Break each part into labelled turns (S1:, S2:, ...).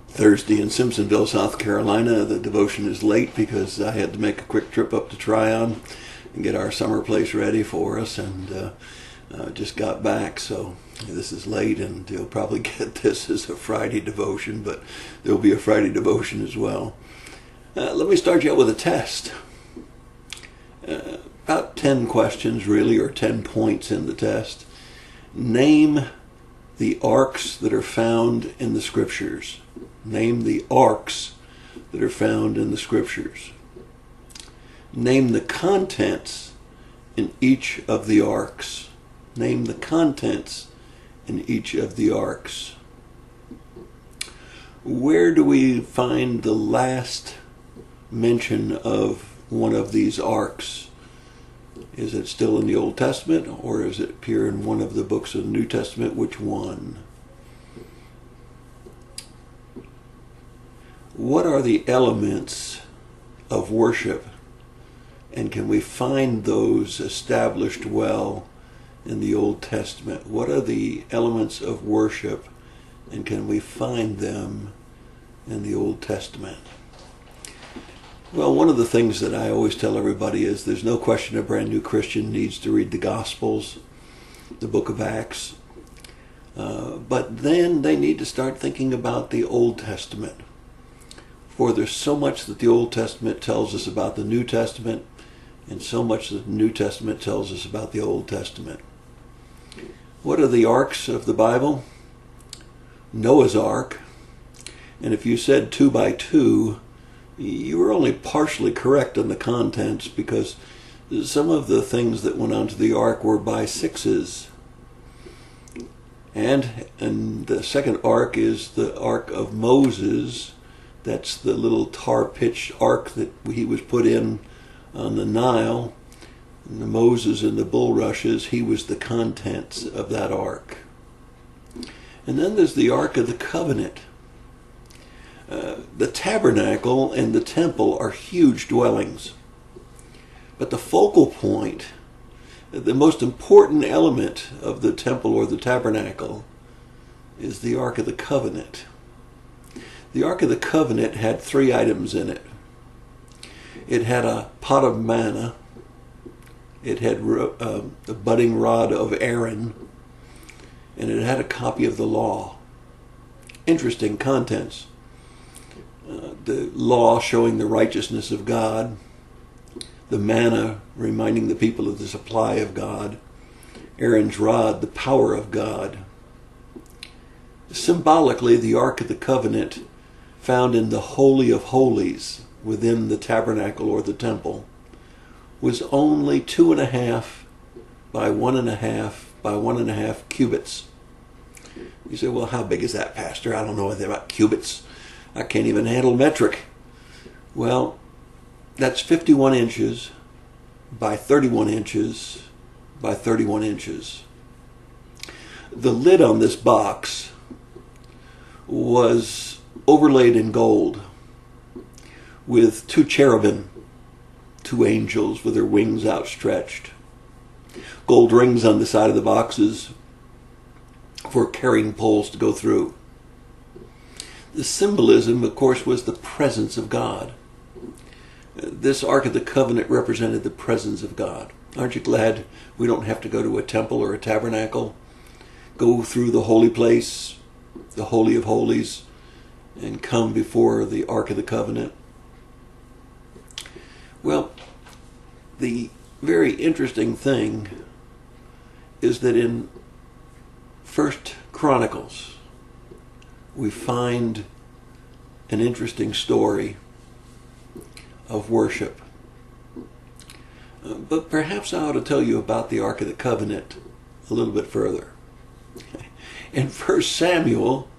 S1: Thursday in Simpsonville, South Carolina. The devotion is late because I had to make a quick trip up to Tryon and get our summer place ready for us, and just got back, so this is late, and you'll probably get this as a Friday devotion, but there'll be a Friday devotion as well. Let me start you out with a test. About 10 questions, really, or 10 points in the test. Name the ARKS that are found in the Scriptures. Name the ARKS that are found in the Scriptures. Name the contents in each of the ARKS. Name the contents in each of the ARKS. Where do we find the last mention of one of these ARKS? Is it still in the Old Testament, or does it appear in one of the books of the New Testament? Which one? What are the elements of worship, and can we find those established well in the Old Testament? What are the elements of worship, and can we find them in the Old Testament? Well, one of the things that I always tell everybody is there's no question a brand new Christian needs to read the Gospels, the book of Acts, but then they need to start thinking about the Old Testament. For there's so much that the Old Testament tells us about the New Testament, and so much that the New Testament tells us about the Old Testament. What are the ARKS of the Bible? Noah's Ark. And if you said 2 by 2, you were only partially correct on the contents, because some of the things that went onto the ark were by 6s. And the second ark is the Ark of Moses. That's the little tar pitch ark that he was put in on the Nile. And the Moses and the bulrushes, he was the contents of that ark. And then there's the Ark of the Covenant. The tabernacle and the temple are huge dwellings. But the focal point, the most important element of the temple or the tabernacle, is the Ark of the Covenant. The Ark of the Covenant had 3 items in it. It had a pot of manna. It had the budding rod of Aaron. And it had a copy of the law. Interesting contents. The law showing the righteousness of God, the manna reminding the people of the supply of God, Aaron's rod, the power of God. Symbolically, the Ark of the Covenant, found in the Holy of Holies within the tabernacle or the temple, was only 2.5 by 1.5 by 1.5 cubits. You say, well, how big is that, Pastor? I don't know anything about cubits. I can't even handle metric. Well, that's 51 inches by 31 inches by 31 inches. The lid on this box was overlaid in gold with 2 cherubim, 2 angels with their wings outstretched. Gold rings on the side of the boxes for carrying poles to go through. The symbolism, of course, was the presence of God. This Ark of the Covenant represented the presence of God. Aren't you glad we don't have to go to a temple or a tabernacle, go through the holy place, the Holy of Holies, and come before the Ark of the Covenant? Well, the very interesting thing is that in 1 Chronicles, we find an interesting story of worship. But perhaps I ought to tell you about the Ark of the Covenant a little bit further. In 1 Samuel,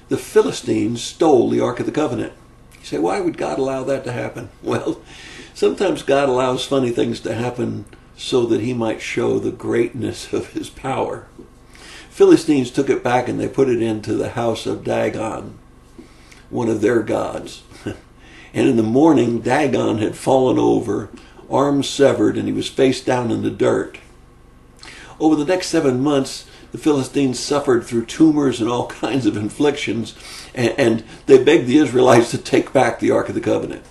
S1: the Philistines stole the Ark of the Covenant. You say, why would God allow that to happen? Well, sometimes God allows funny things to happen so that he might show the greatness of his power. Philistines took it back and they put it into the house of Dagon, one of their gods. And in the morning, Dagon had fallen over, arms severed, and he was face down in the dirt. Over the next 7 months, The Philistines suffered through tumors and all kinds of inflictions, and they begged the Israelites to take back the Ark of the Covenant.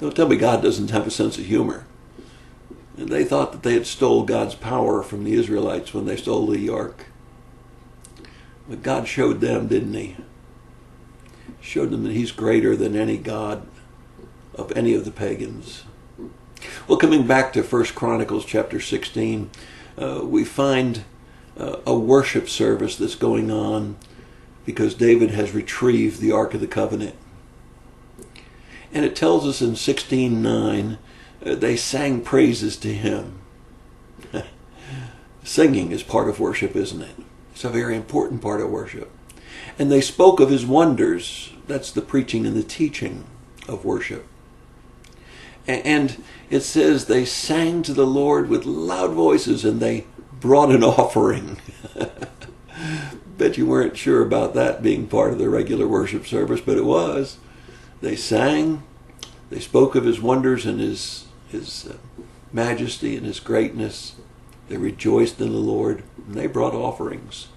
S1: Don't tell me God doesn't have a sense of humor. And they thought that they had stole God's power from the Israelites when they stole the Ark. But God showed them, didn't he? Showed them that he's greater than any god of any of the pagans. Well, coming back to 1 Chronicles chapter 16, we find a worship service that's going on because David has retrieved the Ark of the Covenant. And it tells us in 16:9, they sang praises to him. Singing is part of worship, isn't it? It's a very important part of worship. And they spoke of his wonders. That's the preaching and the teaching of worship. And it says they sang to the Lord with loud voices and they brought an offering. Bet you weren't sure about that being part of the regular worship service, but it was. They sang, they spoke of his wonders and his majesty and his greatness. They rejoiced in the Lord, and they brought offerings.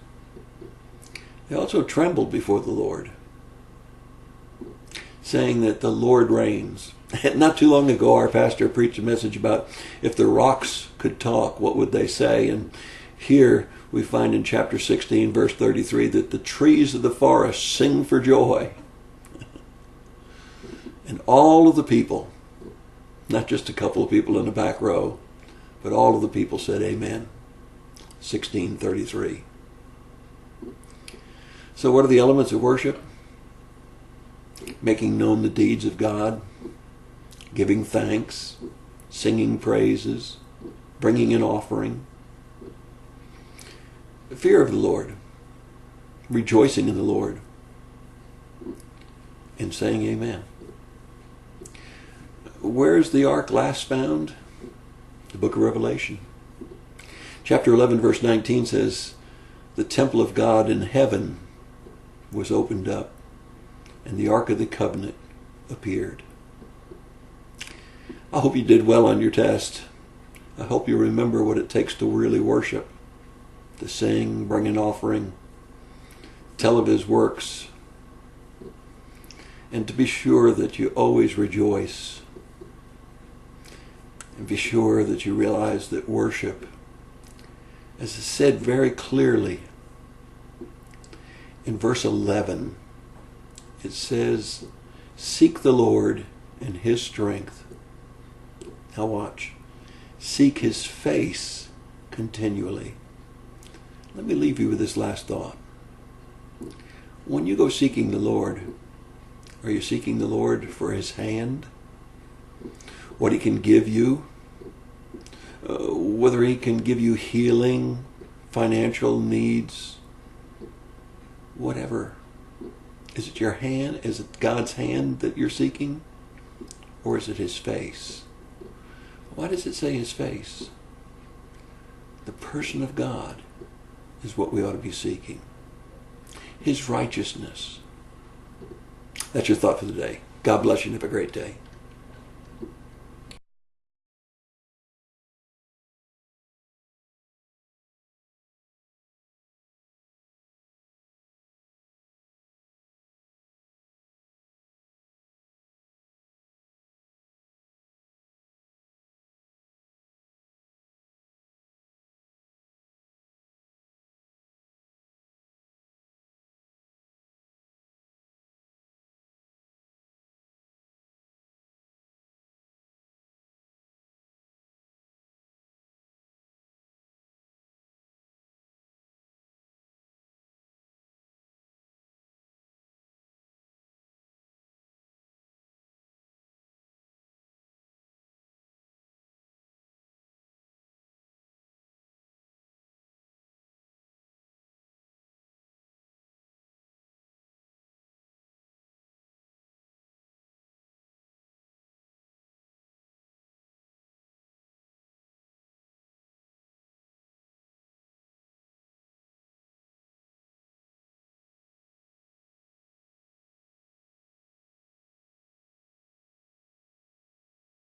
S1: They also trembled before the Lord, saying that the Lord reigns. Not too long ago, our pastor preached a message about if the rocks could talk, what would they say? And here we find in chapter 16, verse 33, that the trees of the forest sing for joy. And all of the people, not just a couple of people in the back row, but all of the people said amen. 16:33. So what are the elements of worship? Making known the deeds of God, giving thanks, singing praises, bringing an offering. The fear of the Lord, rejoicing in the Lord, and saying amen. Where is the ark last found? The book of Revelation. Chapter 11, verse 19 says, the temple of God in heaven was opened up, and the Ark of the Covenant appeared. I hope you did well on your test. I hope you remember what it takes to really worship, to sing, bring an offering, tell of his works, and to be sure that you always rejoice. And be sure that you realize that worship, as is said very clearly in verse 11, it says, seek the Lord in his strength. Now watch. Seek his face continually. Let me leave you with this last thought. When you go seeking the Lord, are you seeking the Lord for his hand? What he can give you? Whether he can give you healing, financial needs, whatever. Is it your hand? Is it God's hand that you're seeking? Or is it his face? Why does it say his face? The person of God is what we ought to be seeking. His righteousness. That's your thought for the day. God bless you and have a great day.